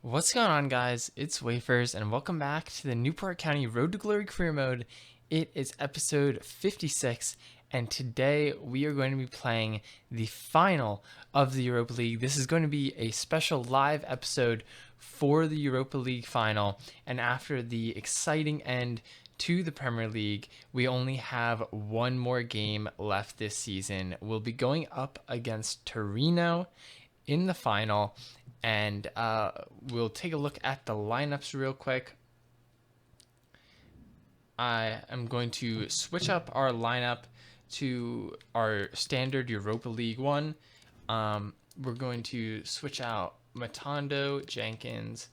What's going on, guys? It's Wafers, and welcome back to the Newport County Road to Glory Career Mode. It is episode 56, and today we are going to be playing the final of the Europa League. This is going to be a special live episode for the Europa League final, and after the exciting end to the Premier League, we only have one more game left this season. We'll be going up against Torino in the final, and we'll take a look at the lineups real quick. I am going to switch up our lineup to our standard Europa League one. We're going to switch out Matondo, Jenkins,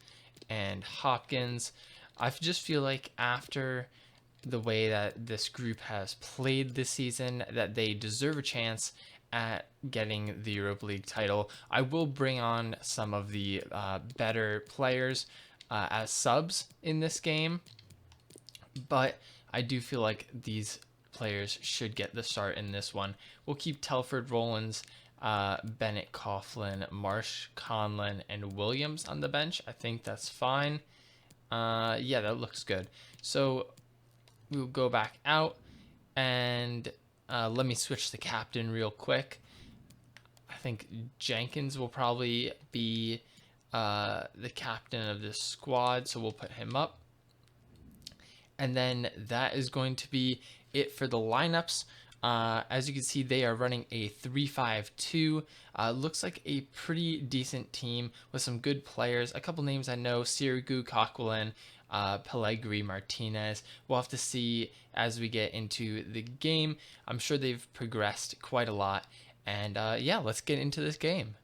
and Hopkins. I just feel like after the way that this group has played this season, that they deserve a chance at getting the Europa League title. I will bring on some of the better players as subs in this game, but I do feel like these players should get the start in this one. We'll keep Telford, Rollins, Bennett, Coughlin, Marsh, Conlon, and Williams on the bench. I think that's fine. Yeah, that looks good. So we'll go back out, and let me switch the captain real quick. I think Jenkins will probably be the captain of this squad, so we'll put him up. And then that is going to be it for the lineups. As you can see, they are running a 3-5-2. Looks like a pretty decent team with some good players. A couple names I know: Sirigu, Coquelin, Pellegrini, Martinez. We'll have to see as we get into the game. I'm sure they've progressed quite a lot. And yeah, let's get into this game.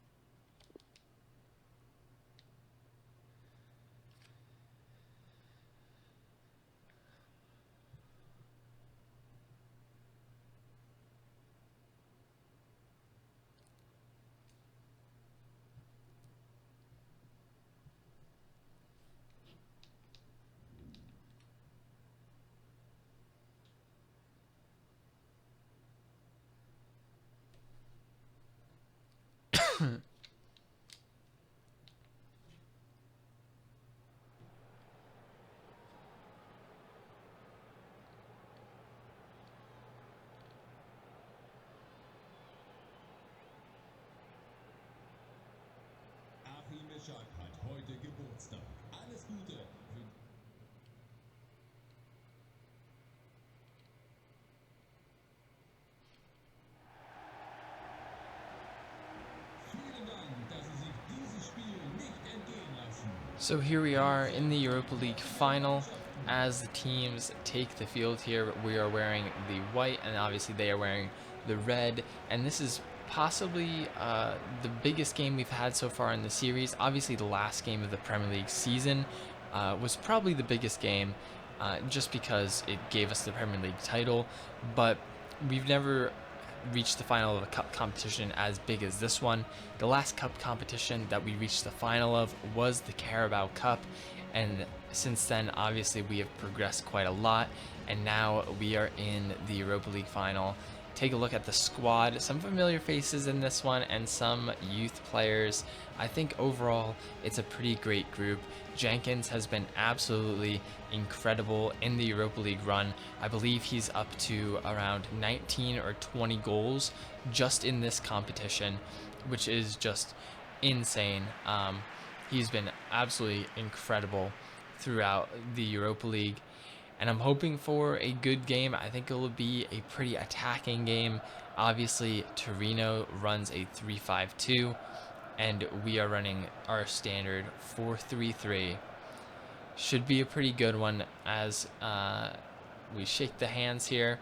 Hat heute Geburtstag. Alles Gute. Vielen Dank, dass Sie sich dieses Spiel nicht entgehen lassen. So here we are in the Europa League final. As the teams take the field here, we are wearing the white, and obviously they are wearing the red. And this is possibly the biggest game we've had so far in the series. Obviously, the last game of the Premier League season was probably the biggest game, just because it gave us the Premier League title. But we've never reached the final of a cup competition as big as this one. The last cup competition that we reached the final of was the Carabao Cup, and since then obviously we have progressed quite a lot, and now we are in the Europa League final. Take a look at the squad. Some familiar faces in this one and some youth players. I think overall it's a pretty great group. Jenkins has been absolutely incredible in the Europa League run. I believe he's up to around 19 or 20 goals just in this competition, which is just insane. He's been absolutely incredible throughout the Europa League, and I'm hoping for a good game. I think it will be a pretty attacking game. Obviously, Torino runs a 3-5-2, and we are running our standard 4-3-3. Should be a pretty good one as we shake the hands here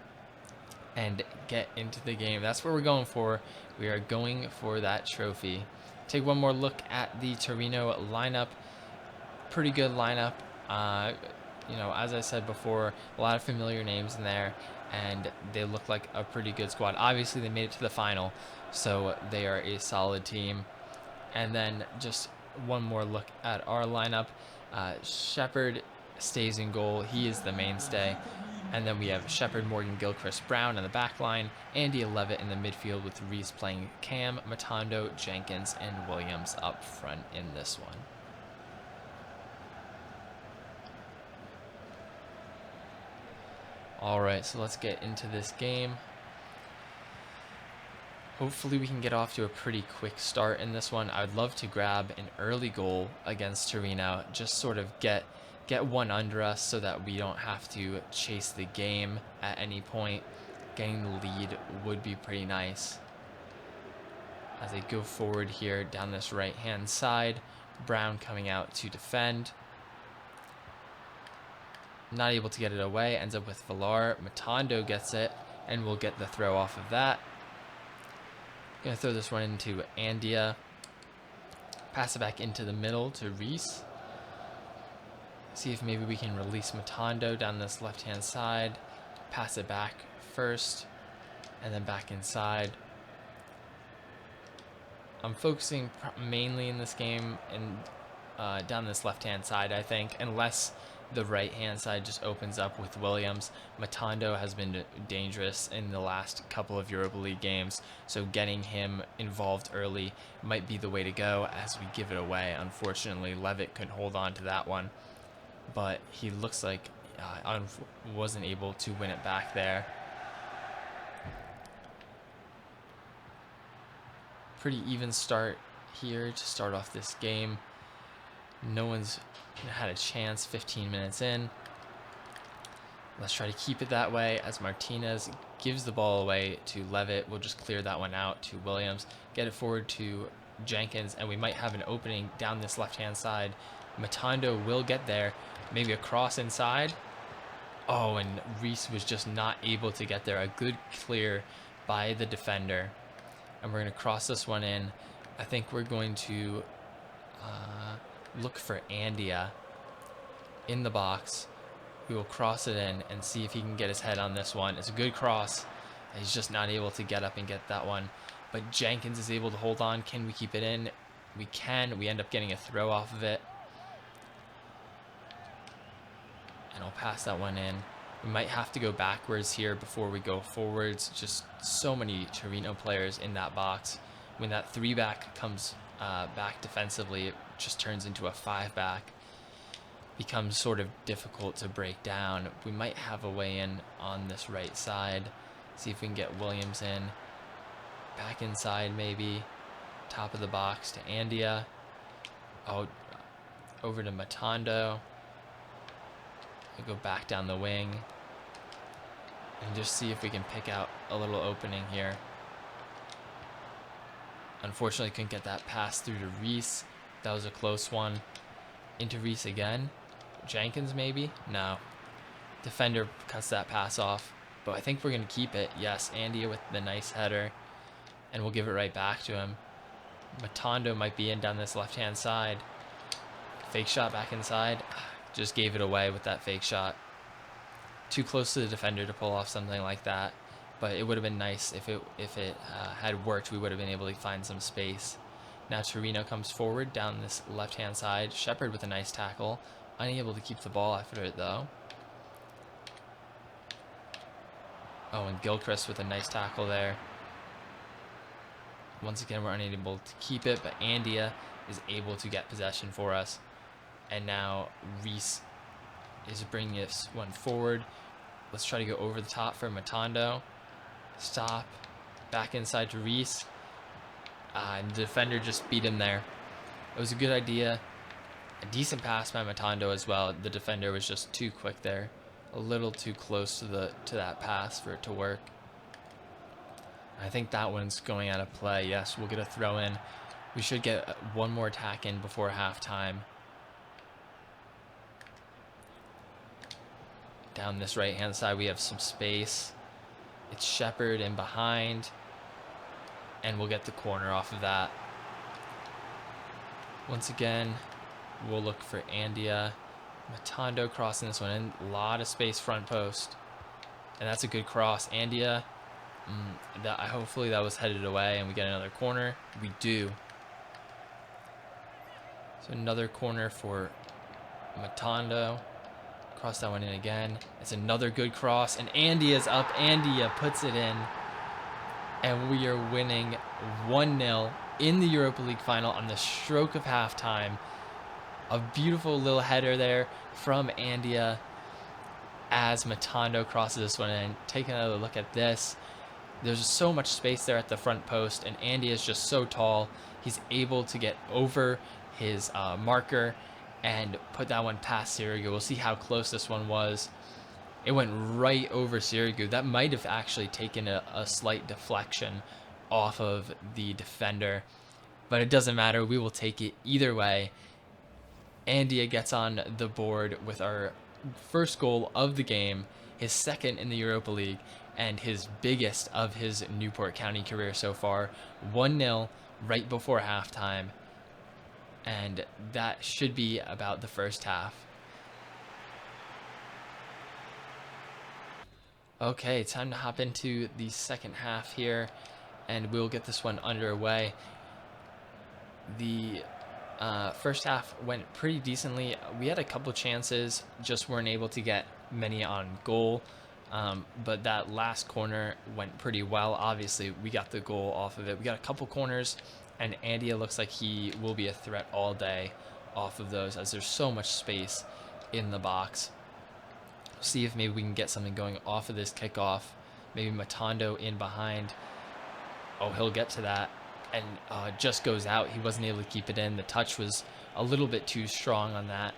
and get into the game. That's what we're going for. We are going for that trophy. Take one more look at the Torino lineup. Pretty good lineup. You know, as I said before, a lot of familiar names in there, and they look like a pretty good squad. Obviously, they made it to the final, so they are a solid team. And then just one more look at our lineup. Shepard stays in goal. He is the mainstay. And then we have Shepard, Morgan, Gilchrist, Brown in the back line, Andy Levitt in the midfield with Reese playing cam, Matondo, Jenkins, and Williams up front in this one. All right, so let's get into this game. Hopefully we can get off to a pretty quick start in this one. I would love to grab an early goal against Torino, just sort of get one under us so that we don't have to chase the game at any point. Getting the lead would be pretty nice. As they go forward here down this right-hand side, Brown coming out to defend. Not able to get it away, ends up with Villar. Matondo gets it, and we'll get the throw off of that. Gonna throw this one into Andia. Pass it back into the middle to Reese. See if maybe we can release Matondo down this left-hand side. Pass it back first, and then back inside. I'm focusing mainly in this game and down this left-hand side, I think, unless the right-hand side just opens up with Williams. Matondo has been dangerous in the last couple of Europa League games, so getting him involved early might be the way to go as we give it away. Unfortunately, Levitt couldn't hold on to that one, but he looks like wasn't able to win it back there. Pretty even start here to start off this game. No one's had a chance 15 minutes in. Let's try to keep it that way as Martinez gives the ball away to Levitt. We'll just clear that one out to Williams. Get it forward to Jenkins, and we might have an opening down this left-hand side. Matondo will get there. Maybe a cross inside. Oh, and Reese was just not able to get there. A good clear by the defender. And we're going to cross this one in. I think we're going to look for Andia in the box. We will cross it in and see if he can get his head on this one. It's a good cross. He's just not able to get up and get that one. But Jenkins is able to hold on. Can we keep it in? We can. We end up getting a throw off of it. And I'll pass that one in. We might have to go backwards here before we go forwards. Just so many Torino players in that box. When that 3-back comes back defensively, it just turns into a 5-back. Becomes sort of difficult to break down. We might have a way in on this right side. See if we can get Williams in. Back inside maybe. Top of the box to Andia. Oh, over to Matondo. We'll go back down the wing and just see if we can pick out a little opening here. Unfortunately, couldn't get that pass through to Reese. That was a close one. Into Reese again. Jenkins maybe? No. Defender cuts that pass off, but I think we're going to keep it. Yes, Andia with the nice header, and we'll give it right back to him. Matondo might be in down this left-hand side. Fake shot back inside. Just gave it away with that fake shot. Too close to the defender to pull off something like that, but it would have been nice if it had worked. We would have been able to find some space. Now Torino comes forward down this left-hand side. Shepard with a nice tackle. Unable to keep the ball after it, though. Oh, and Gilchrist with a nice tackle there. Once again, we're unable to keep it, but Andia is able to get possession for us. And now Reese is bringing this one forward. Let's try to go over the top for Matondo. Stop. Back inside to Reese. And the defender just beat him there. It was a good idea. A decent pass by Matondo as well. The defender was just too quick there. A little too close to that pass for it to work. I think that one's going out of play. Yes, we'll get a throw in. We should get one more attack in before halftime. Down this right-hand side, we have some space. It's Shepard in behind. And we'll get the corner off of that. Once again, we'll look for Andia. Matondo crossing this one in. A lot of space front post. And that's a good cross. Andia, hopefully that was headed away and we get another corner. We do. So another corner for Matondo. Cross that one in again. It's another good cross, and Andia's up. Andia puts it in, and we are winning 1-0 in the Europa League final on the stroke of halftime. A beautiful little header there from Andia. as Matondo crosses this one in. Take another look at this. There's so much space there at the front post, and Andy is just so tall. He's able to get over his marker and put that one past Sirigu. We'll see how close this one was. It went right over Sirigu. That might have actually taken a slight deflection off of the defender, but it doesn't matter. We will take it either way. Andy gets on the board with our first goal of the game, his second in the Europa League, and his biggest of his Newport County career so far. 1-0 right before halftime, and that should be about the first half. Okay, time to hop into the second half here, and we'll get this one underway. The first half went pretty decently. We had a couple chances, just weren't able to get many on goal. But that last corner went pretty well. Obviously, we got the goal off of it. We got a couple corners, and Andy looks like he will be a threat all day off of those, as there's so much space in the box. See if maybe we can get something going off of this kickoff. Maybe Matondo in behind. Oh, he'll get to that, and just goes out. He wasn't able to keep it in. The touch was a little bit too strong on that.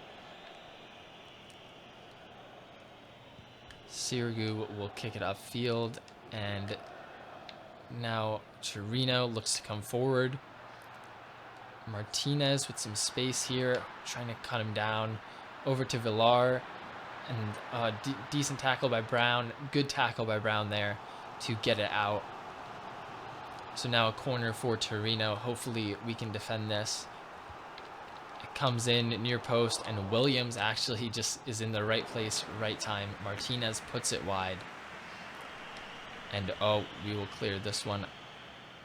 Sirigu will kick it upfield, and now Torino looks to come forward. Martinez with some space here, trying to cut him down. Over to Villar, and decent tackle by Brown. Good tackle by Brown there to get it out. So now a corner for Torino. Hopefully we can defend this. It comes in near post, and Williams actually just is in the right place, right time. Martinez puts it wide. And we will clear this one.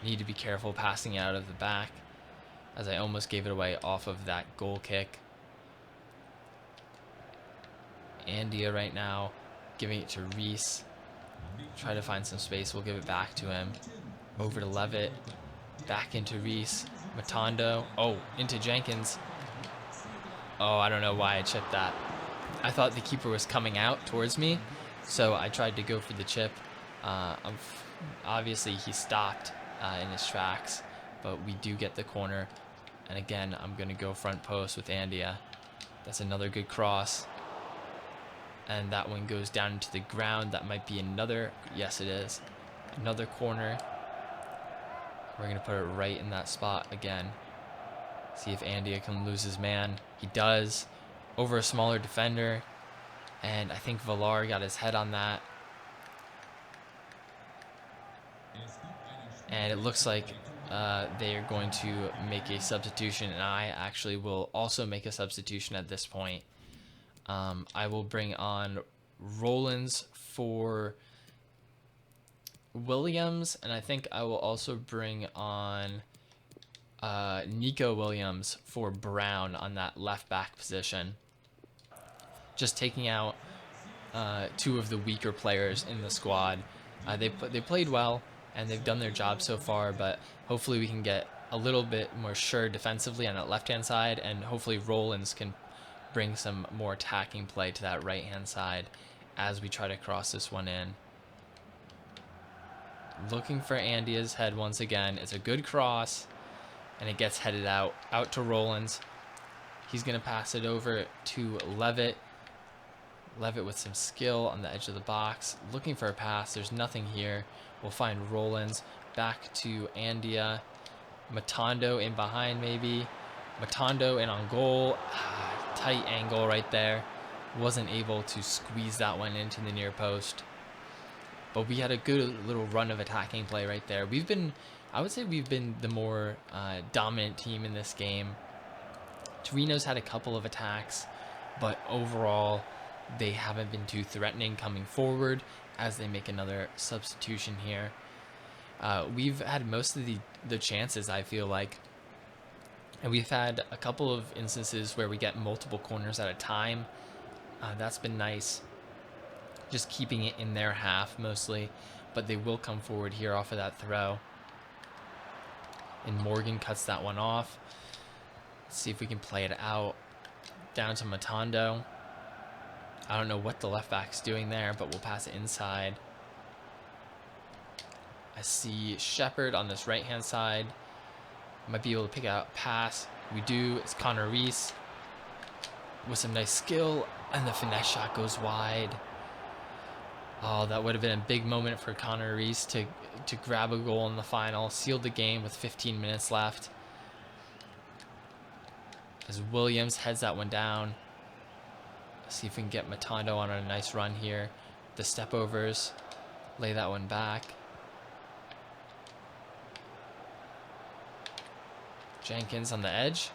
Need to be careful passing out of the back, as I almost gave it away off of that goal kick. Andia right now giving it to Reese. Try to find some space. We'll give it back to him. Over to Levitt. Back into Reese. Matondo. Into Jenkins. I don't know why I chipped that. I thought the keeper was coming out towards me, so I tried to go for the chip. Obviously, he stopped in his tracks, but we do get the corner. And again, I'm going to go front post with Andia. That's another good cross. And that one goes down into the ground. That might be another. Yes, it is. Another corner. We're going to put it right in that spot again. See if Andia can lose his man. He does. Over a smaller defender. And I think Villar got his head on that. And it looks like they are going to make a substitution. And I actually will also make a substitution at this point. I will bring on Rollins for Williams, and I think I will also bring on Nico Williams for Brown on that left back position. Just taking out two of the weaker players in the squad. They played well, and they've done their job so far, but hopefully we can get a little bit more sure defensively on that left-hand side, and hopefully Rollins can bring some more attacking play to that right-hand side as we try to cross this one in. Looking for Andia's head once again. It's a good cross, and it gets headed out to Rollins. He's going to pass it over to Levitt. Levitt with some skill on the edge of the box. Looking for a pass. There's nothing here. We'll find Rollins. Back to Andia. Matondo in behind maybe. Matondo in on goal. Tight angle right there. Wasn't able to squeeze that one into the near post. But we had a good little run of attacking play right there. I would say we've been the more dominant team in this game. Torino's had a couple of attacks, but overall they haven't been too threatening coming forward as they make another substitution here. We've had most of the chances, I feel like. And we've had a couple of instances where we get multiple corners at a time. That's been nice. Just keeping it in their half mostly. But they will come forward here off of that throw. And Morgan cuts that one off. Let's see if we can play it out. Down to Matondo. I don't know what the left back's doing there, but we'll pass it inside. I see Shepherd on this right-hand side. Might be able to pick out a pass. We do. It's Connor Reese with some nice skill, and the finesse shot goes wide. Oh, that would have been a big moment for Connor Reese to grab a goal in the final, seal the game with 15 minutes left. As Williams heads that one down. Let's see if we can get Matondo on a nice run here. The step overs, lay that one back. Jenkins on the edge.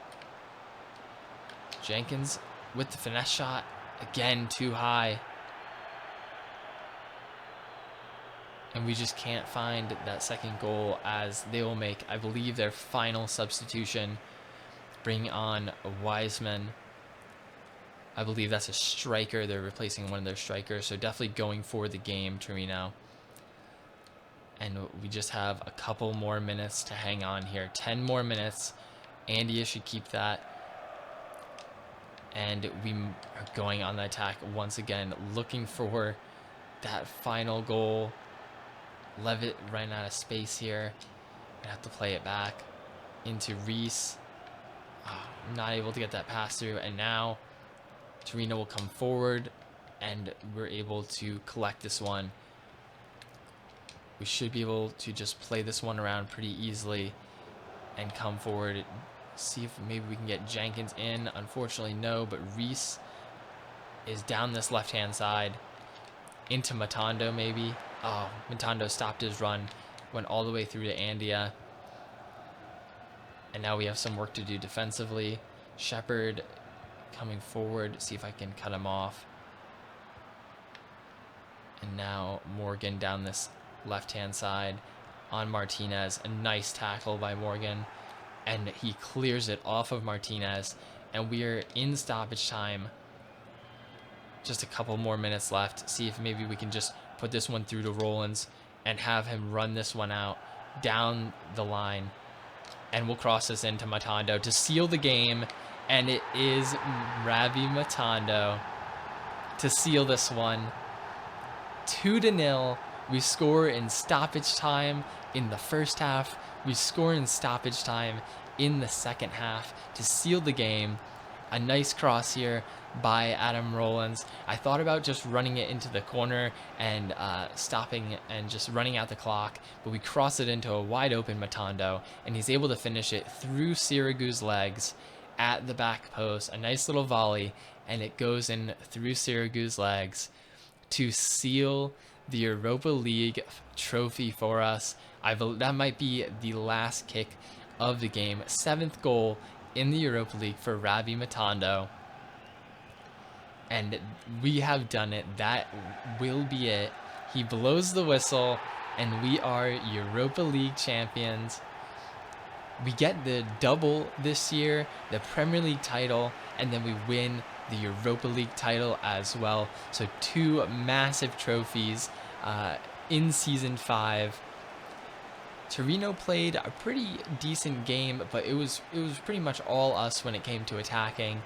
Jenkins with the finesse shot. Again, too high. And we just can't find that second goal, as they will make, I believe, their final substitution. Bring on Wiseman. I believe that's a striker. They're replacing one of their strikers. So definitely going for the game, Torino. And we just have a couple more minutes to hang on here. 10 more minutes. Andia should keep that. And we are going on the attack once again, looking for that final goal. Levitt running out of space here. I have to play it back into Reese. Not able to get that pass through. And now Torino will come forward, and we're able to collect this one. We should be able to just play this one around pretty easily and come forward. See if maybe we can get Jenkins in. Unfortunately, no, but Reese is down this left-hand side. Into Matondo, maybe. Oh, Matondo stopped his run. Went all the way through to Andia. And now we have some work to do defensively. Shepherd coming forward. See if I can cut him off. And now Morgan down this left-hand side on Martinez. A nice tackle by Morgan. And he clears it off of Martinez. And we are in stoppage time. Just a couple more minutes left. See if maybe we can just put this one through to Rollins and have him run this one out down the line. And we'll cross this into Matondo to seal the game. And it is Ravi Matondo to seal this one. 2-0. We score in stoppage time in the first half. We score in stoppage time in the second half to seal the game. A nice cross here by Adam Rollins. I thought about just running it into the corner and stopping and just running out the clock, but we cross it into a wide open Matondo, and he's able to finish it through Sirigu's legs at the back post. A nice little volley, and it goes in through Sirigu's legs to seal the Europa League trophy for us. That might be the last kick of the game. 7th goal in the Europa League for Ravi Matondo. And we have done it. That will be it. He blows the whistle, and we are Europa League champions. We get the double this year, the Premier League title, and then we win the Europa League title as well. So 2 massive trophies in Season 5. Torino played a pretty decent game, but it was pretty much all us when it came to attacking.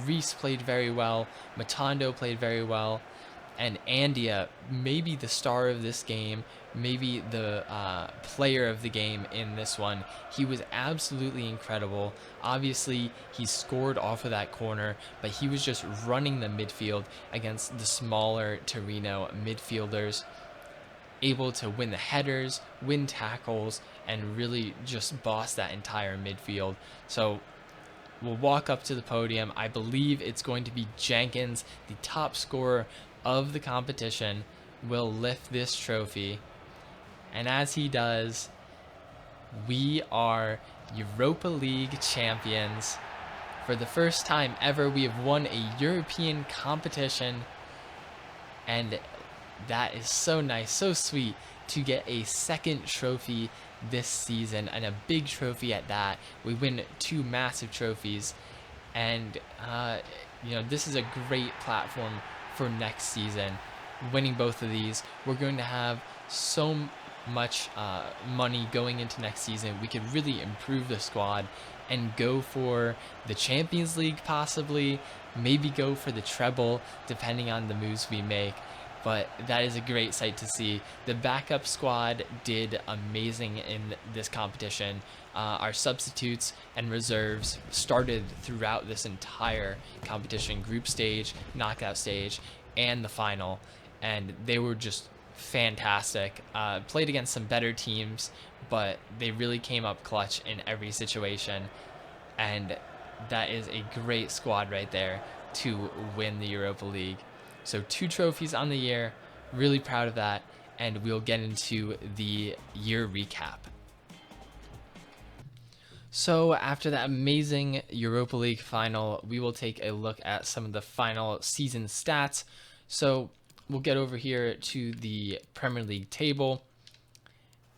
Reese played very well. Matondo played very well. And Andia, maybe the star of this game, maybe the player of the game in this one. He was absolutely incredible. Obviously, he scored off of that corner, but he was just running the midfield against the smaller Torino midfielders, able to win the headers, win tackles, and really just boss that entire midfield. So we'll walk up to the podium. I believe it's going to be Jenkins, the top scorer of the competition, will lift this trophy. And as he does, we are Europa League champions. For the first time ever, we have won a European competition. And that is so nice, so sweet to get a second trophy this season, and a big trophy at that. We win 2 massive trophies, and this is a great platform for next season. Winning both of these, we're going to have so much money going into next season, we could really improve the squad and go for the Champions League possibly, maybe go for the treble depending on the moves we make. But that is a great sight to see. The backup squad did amazing in this competition. Our substitutes and reserves started throughout this entire competition, group stage, knockout stage, and the final, and they were just fantastic. Played against some better teams, but they really came up clutch in every situation, and that is a great squad right there to win the Europa League. So 2 trophies on the year, really proud of that, and we'll get into the year recap. So after that amazing Europa League final, we will take a look at some of the final season stats. So we'll get over here to the Premier League table,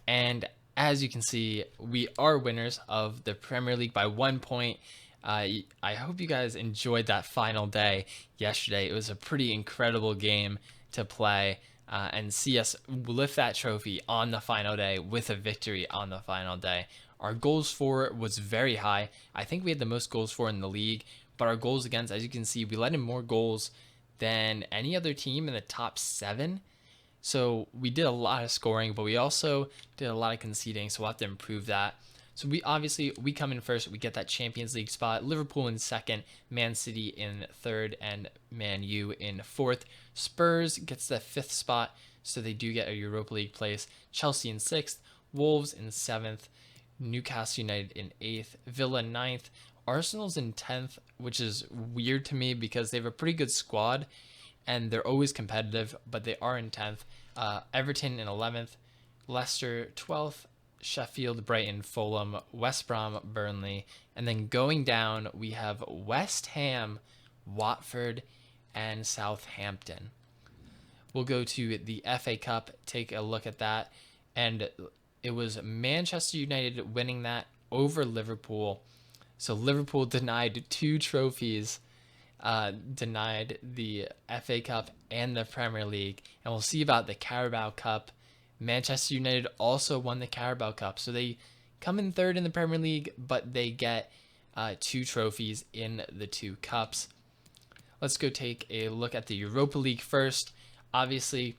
and as you can see, we are winners of the Premier League by 1 point. I hope you guys enjoyed that final day yesterday. It was a pretty incredible game to play and see us lift that trophy on the final day with a victory on the final day. Our goals for was very high. I think we had the most goals for in the league, but our goals against, as you can see, we let in more goals than any other team in the top 7. So we did a lot of scoring, but we also did a lot of conceding, so we'll have to improve that. So we come in first. We get that Champions League spot. Liverpool in second, Man City in third, and Man U in fourth. Spurs gets the 5th spot, so they do get a Europa League place. Chelsea in 6th, Wolves in 7th, Newcastle United in 8th, Villa 9th, Arsenal's in 10th, which is weird to me because they have a pretty good squad and they're always competitive, but they are in 10th. Everton in 11th, Leicester 12th, Sheffield, Brighton, Fulham, West Brom, Burnley, and then going down we have West Ham, Watford, and Southampton. We'll go to the FA Cup, take a look at that, and it was Manchester United winning that over Liverpool. So Liverpool denied 2 trophies, denied the FA Cup and the Premier League, and we'll see about the Carabao Cup. Manchester United also won the Carabao Cup, so they come in 3rd in the Premier League, but they get 2 trophies in the 2 cups. Let's go take a look at the Europa League first. Obviously,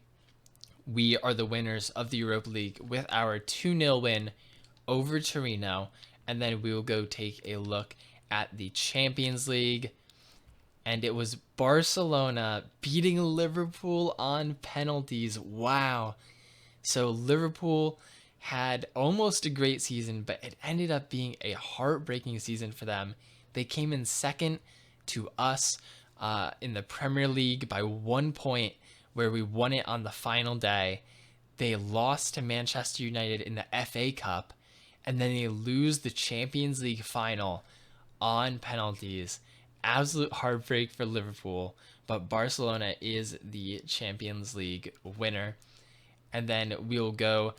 we are the winners of the Europa League with our 2-0 win over Torino, and then we will go take a look at the Champions League. And it was Barcelona beating Liverpool on penalties. Wow. So Liverpool had almost a great season, but it ended up being a heartbreaking season for them. They came in second to us in the Premier League by 1 point, where we won it on the final day. They lost to Manchester United in the FA Cup, and then they lose the Champions League final on penalties. Absolute heartbreak for Liverpool, but Barcelona is the Champions League winner. And then we'll go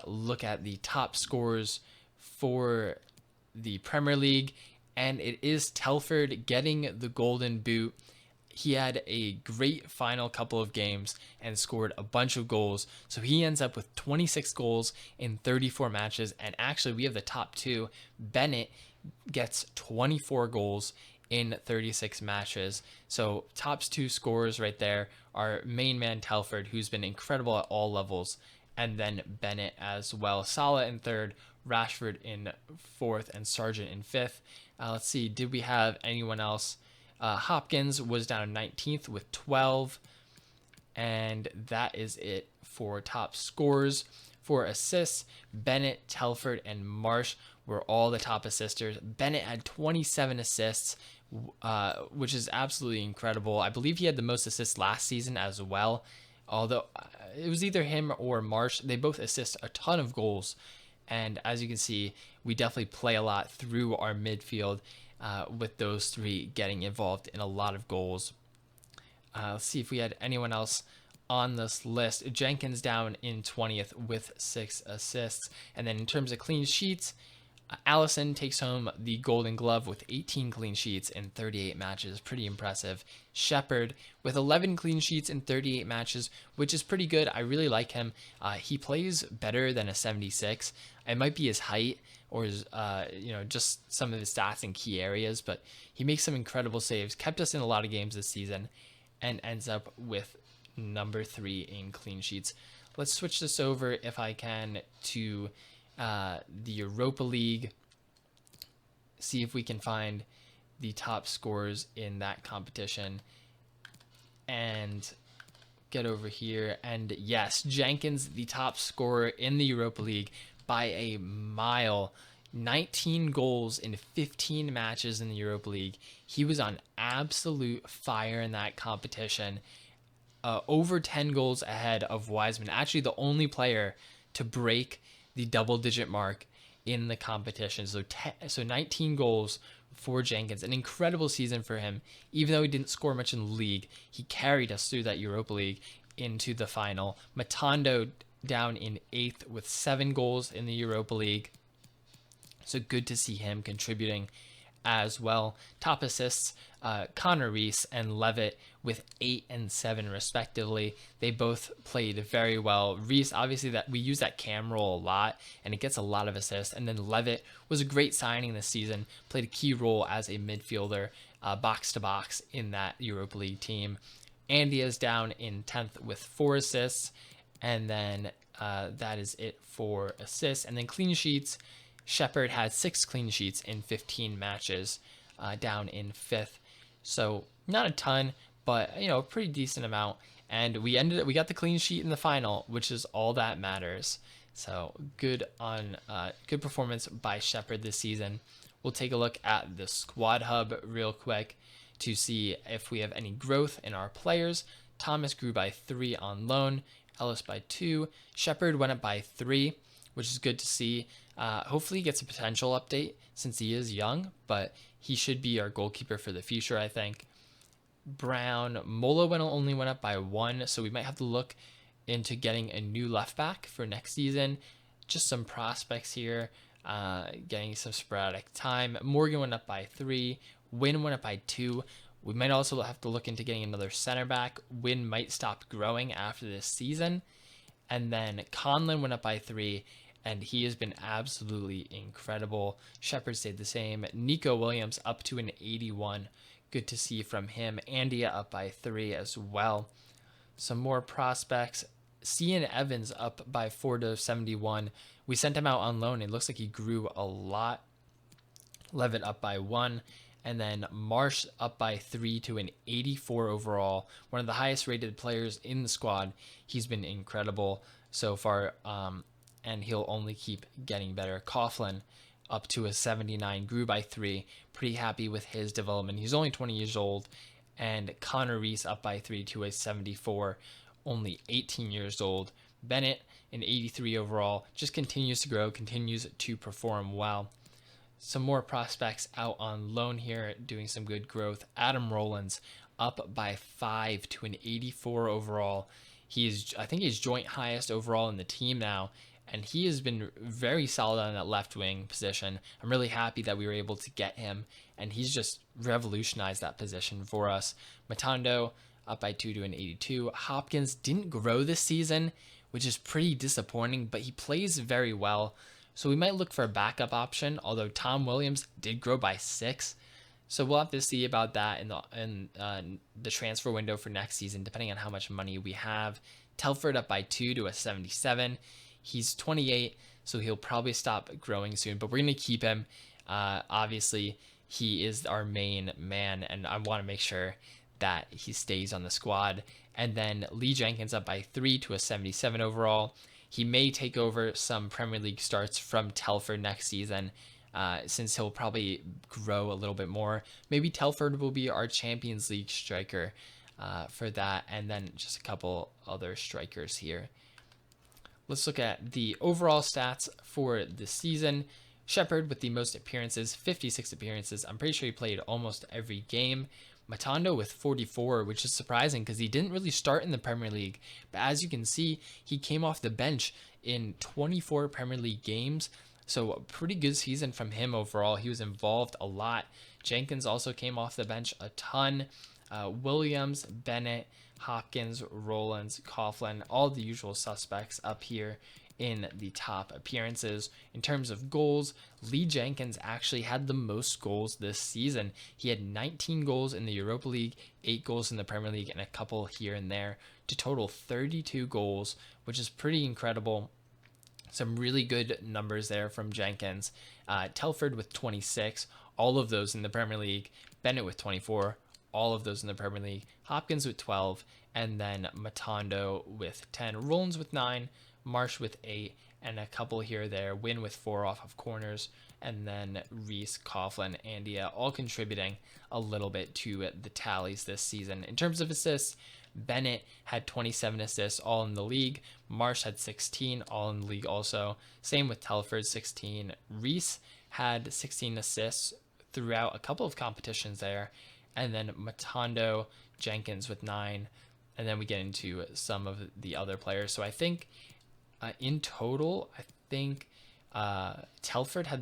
look at the top scorers for the Premier League, and it is Telford getting the golden boot. He had a great final couple of games and scored a bunch of goals, so he ends up with 26 goals in 34 matches, and actually we have the top 2. Bennett gets 24 goals in 36 matches. So top 2 scorers right there are main man Telford, who's been incredible at all levels, and then Bennett as well. Salah in 3rd, Rashford in 4th, and Sargent in 5th. Let's see, did we have anyone else? Hopkins was down in 19th with 12, and that is it for top scorers. For assists, Bennett, Telford, and Marsh were all the top assisters. Bennett had 27 assists, which is absolutely incredible. I believe he had the most assists last season as well, although it was either him or Marsh. They both assist a ton of goals, and as you can see, we definitely play a lot through our midfield with those 3 getting involved in a lot of goals. Let's see if we had anyone else on this list. Jenkins down in 20th with 6 assists. And then in terms of clean sheets, Allison takes home the Golden Glove with 18 clean sheets in 38 matches. Pretty impressive. Shepherd with 11 clean sheets in 38 matches, which is pretty good. I really like him. He plays better than a 76. It might be his height or his, just some of his stats in key areas, but he makes some incredible saves. Kept us in a lot of games this season and ends up with number 3 in clean sheets. Let's switch this over, if I can, to the Europa League, see if we can find the top scorers in that competition, and get over here. And yes, Jenkins, the top scorer in the Europa League by a mile. 19 goals in 15 matches in the Europa League. He was on absolute fire in that competition. Over 10 goals ahead of Wiseman. Actually, the only player to break the double-digit mark in the competition. So 19 goals for Jenkins. An incredible season for him. Even though he didn't score much in the league, he carried us through that Europa League into the final. Matondo down in 8th with 7 goals in the Europa League. So good to see him contributing as well. Top assists, Connor Reese and Levitt with 8 and 7 respectively. They both played very well. Reese, obviously, that we use that cam roll a lot and it gets a lot of assists. And then Levitt was a great signing this season, played a key role as a midfielder, box to box in that Europa League team. Andy is down in 10th with 4 assists, and then that is it for assists. And then clean sheets, Shepherd had 6 clean sheets in 15 matches, down in 5th. So not a ton, but a pretty decent amount. And we got the clean sheet in the final, which is all that matters. So good performance by Shepherd this season. We'll take a look at the squad hub real quick to see if we have any growth in our players. Thomas grew by 3 on loan, Ellis by 2, Shepherd went up by 3, which is good to see. Hopefully he gets a potential update since he is young, but he should be our goalkeeper for the future, I think. Brown, Mola only went up by 1, so we might have to look into getting a new left back for next season. Just some prospects here, getting some sporadic time. Morgan went up by 3, Wynn went up by 2. We might also have to look into getting another center back. Wynn might stop growing after this season. And then Conlon went up by 3, and he has been absolutely incredible. Shepherd stayed the same. Nico Williams up to an 81. Good to see from him. Andia up by 3 as well. Some more prospects. Cian Evans up by 4 to 71. We sent him out on loan. It looks like he grew a lot. Levitt up by 1. And then Marsh up by 3 to an 84 overall. One of the highest rated players in the squad. He's been incredible so far, and he'll only keep getting better. Coughlin up to a 79, grew by 3. Pretty happy with his development. He's only 20 years old. And Connor Reese up by 3 to a 74, only 18 years old. Bennett, an 83 overall, just continues to grow, continues to perform well. Some more prospects out on loan here, doing some good growth. Adam Rowlands up by 5 to an 84 overall. I think he's joint highest overall in the team now, and he has been very solid on that left wing position. I'm really happy that we were able to get him, and he's just revolutionized that position for us. Matondo up by 2 to an 82. Hopkins didn't grow this season, which is pretty disappointing, but he plays very well. So we might look for a backup option, although Tom Williams did grow by 6. So we'll have to see about that in the transfer window for next season, depending on how much money we have. Telford up by 2 to a 77. He's 28, so he'll probably stop growing soon, but we're going to keep him. Obviously, he is our main man, and I want to make sure that he stays on the squad. And then Lee Jenkins up by 3 to a 77 overall. He may take over some Premier League starts from Telford next season, since he'll probably grow a little bit more. Maybe Telford will be our Champions League striker for that, and then just a couple other strikers here. Let's look at the overall stats for the season. Shepherd with the most appearances, 56 appearances. I'm pretty sure he played almost every game. Matondo with 44, which is surprising because he didn't really start in the Premier League. But as you can see, he came off the bench in 24 Premier League games. So a pretty good season from him overall. He was involved a lot. Jenkins also came off the bench a ton. Williams, Bennett, Hopkins, Rollins, Coughlin, all the usual suspects up here in the top appearances. In terms of goals, Lee Jenkins actually had the most goals this season. He had 19 goals in the Europa League, 8 goals in the Premier League, and a couple here and there to total 32 goals, which is pretty incredible. Some really good numbers there from Jenkins. Telford with 26, all of those in the Premier League. Bennett with 24, all of those in the Premier League. Hopkins with 12, and then Matondo with 10. Rollins with 9, Marsh with 8, and a couple here or there. Win with 4 off of corners, and then Reese, Coughlin, Andia all contributing a little bit to the tallies this season. In terms of assists, Bennett had 27 assists, all in the league. Marsh had 16, all in the league also. Same with Telford, 16. Reese had 16 assists throughout a couple of competitions there. And then Matondo, Jenkins with 9. And then we get into some of the other players. So I think in total, Telford had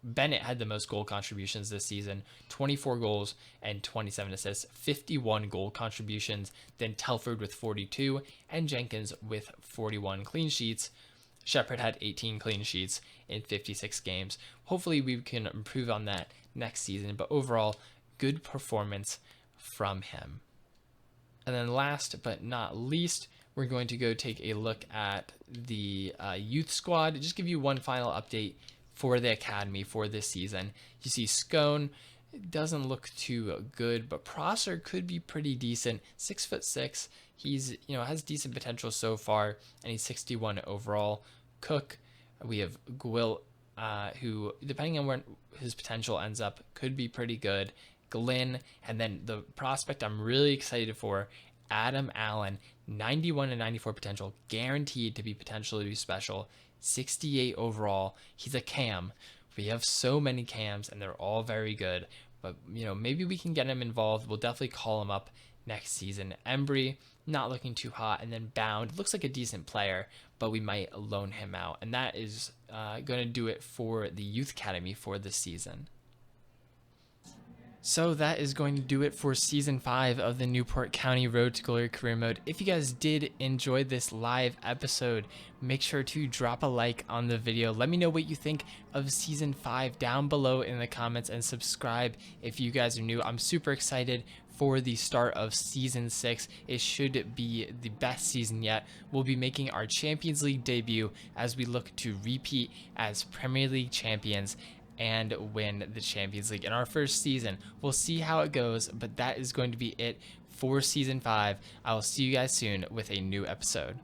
Bennett had the most goal contributions this season, 24 goals and 27 assists, 51 goal contributions. Then Telford with 42 and Jenkins with 41 clean sheets. Shepherd had 18 clean sheets in 56 games. Hopefully we can improve on that next season, but overall, good performance from him. And then last but not least, we're going to go take a look at the youth squad. Just give you one final update for the academy for this season. You see Scone doesn't look too good, but Prosser could be pretty decent. 6'6". He's has decent potential so far, and he's 61 overall. Cook, we have Gwilt, who depending on where his potential ends up, could be pretty good. Glynn, and then the prospect I'm really excited for, Adam Allen, 91 and 94 potential, guaranteed to be potentially special, 68 overall. He's a cam. We have so many cams, and they're all very good. But, maybe we can get him involved. We'll definitely call him up next season. Embry, not looking too hot. And then Bound, looks like a decent player, but we might loan him out. And that is going to do it for the Youth Academy for this season. So that is going to do it for Season 5 of the Newport County Road to Glory Career Mode. If you guys did enjoy this live episode, make sure to drop a like on the video. Let me know what you think of Season 5 down below in the comments, and subscribe if you guys are new. I'm super excited for the start of Season 6. It should be the best season yet. We'll be making our Champions League debut as we look to repeat as Premier League champions and win the Champions League in our first season. We'll see how it goes, but that is going to be it for Season 5. I will see you guys soon with a new episode.